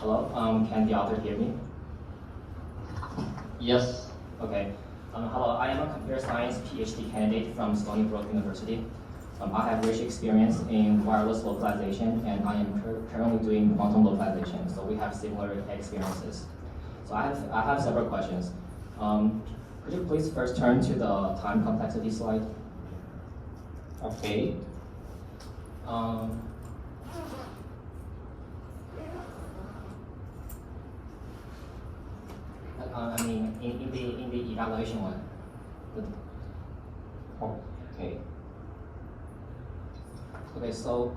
Hello, can the author hear me? Yes. Okay. Hello, I am a computer science PhD candidate from Stony Brook University. I have rich experience in wireless localization, and I am currently doing quantum localization, so we have similar experiences. So I have several questions. Could you please first turn to the time complexity slide? Okay. I mean, in the evaluation one. Okay. Okay, so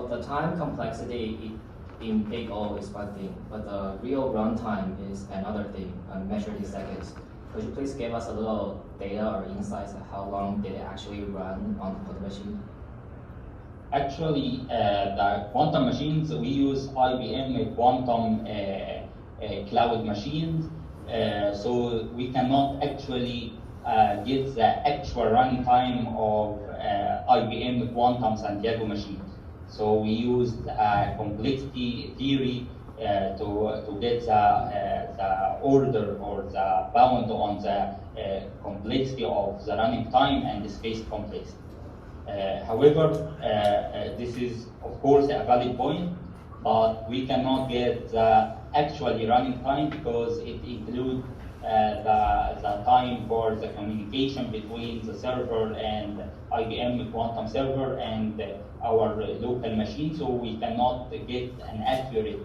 the time complexity in big O is one thing, but the real runtime is another thing, measured in seconds. Could you please give us a little data or insights on how long did it actually run on the machine? Actually, the quantum machines, we use IBM quantum cloud machines, so we cannot actually get the actual runtime of IBM quantum Santiago machine. So we used complexity theory to get the order or the bound on the complexity of the running time and the space complexity. However, this is of course a valid point, but we cannot get the actually running time because it includes the time for the communication between the server and IBM quantum server and our local machine, so we cannot get an accurate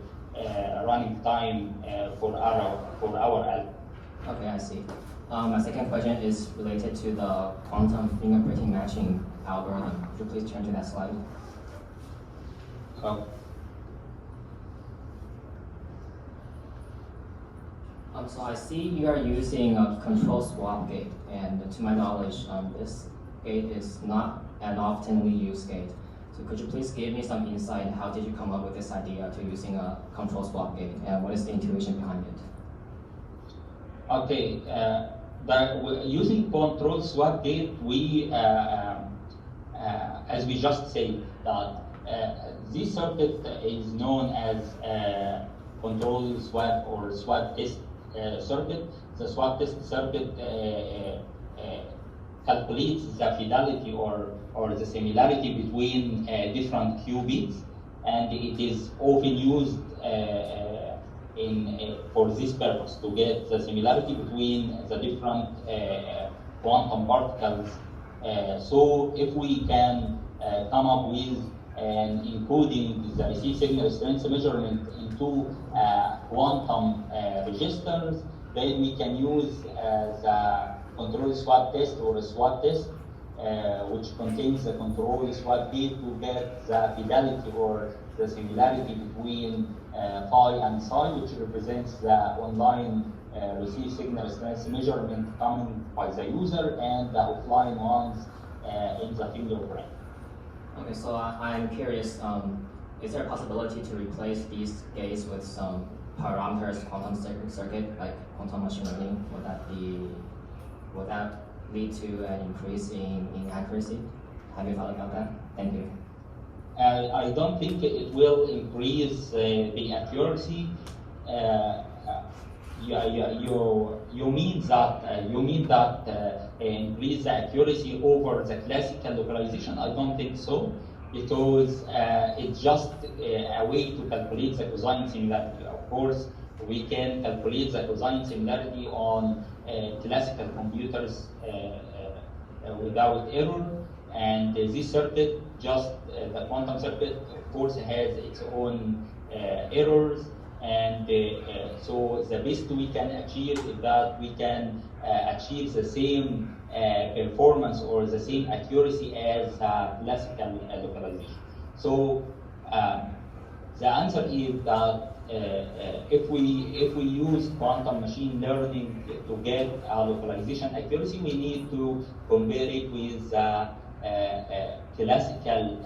running time for our algorithm. Okay, I see. My second question is related to the quantum fingerprinting matching algorithm. Could you please turn to that slide? So I see you are using a control swap gate, and to my knowledge, this gate is not an oftenly used gate. So could you please give me some insight? How did you come up with this idea to using a control swap gate, and what is the intuition behind it? Okay, using control swap gate, we, as we just said, that this circuit is known as control swap or swap test circuit. The swap test circuit calculates the fidelity or the similarity between different qubits, and it is often used for this purpose, to get the similarity between the different quantum particles. So if we can come up with an encoding the received signal strength measurement into quantum registers, then we can use the control swap test or a swap test, which contains the control swap gate to get the fidelity or the similarity between phi and psi, which represents the online received signal strength measurement coming by the user and the offline ones in the fingerprint. Okay, so I'm curious, is there a possibility to replace these gates with some parameters quantum circuit, like quantum machine learning? Would that lead to an increase in accuracy? Have you thought about that? Thank you. I don't think it will increase the accuracy. You mean that increase the accuracy over the classical localization? I don't think so, because it's just a way to calculate the cosine similarity. Of course, we can calculate the cosine similarity on classical computers without error, and this circuit, just the quantum circuit, of course, has its own errors, and so the best we can achieve is that we can achieve the same performance or the same accuracy as classical localization. So the answer is that if we use quantum machine learning to get our localization accuracy, we need to compare it with the classical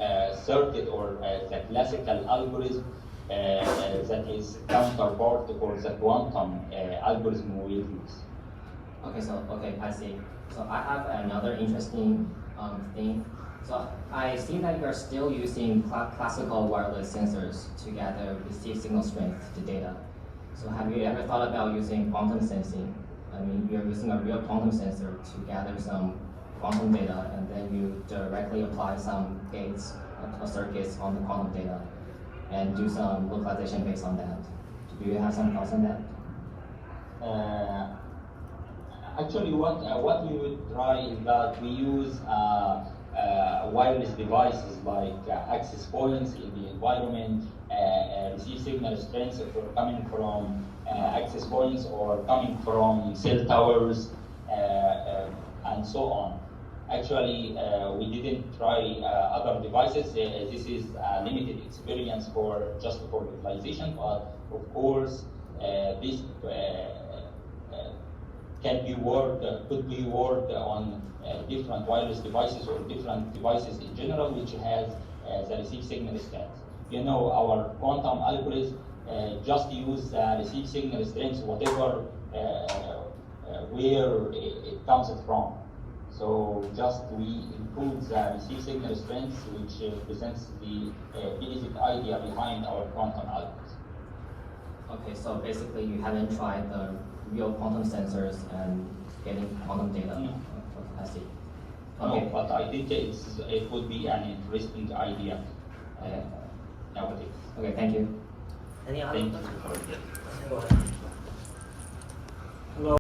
circuit or the classical algorithm that is counterpart for the quantum algorithm we use. Okay, I see. So I have another interesting thing. So I see that you're still using classical wireless sensors to gather receive signal strength to data. So have you ever thought about using quantum sensing? I mean, you're using a real quantum sensor to gather some quantum data, and then you directly apply some gates or circuits on the quantum data and do some localization based on that. Do you have some thoughts on that? Actually, what we would try is that we use wireless devices like access points in the environment, receive signal strengths if we're coming from access points or coming from cell towers, and so on. Actually, we didn't try other devices. This is a limited experience for just for localization, but of course, this could be worked on different wireless devices or different devices in general, which has the receive signal strength. You know, our quantum algorithm just use receive signal strength, whatever where it comes from. So just we include the receive signal strength, which presents the basic idea behind our quantum algorithm. Okay, so basically you haven't tried the real quantum sensors and getting quantum data. No. I see. No, Okay. but I think it would be an interesting idea nowadays. Okay, thank you. Any other Thank you. questions? Go ahead.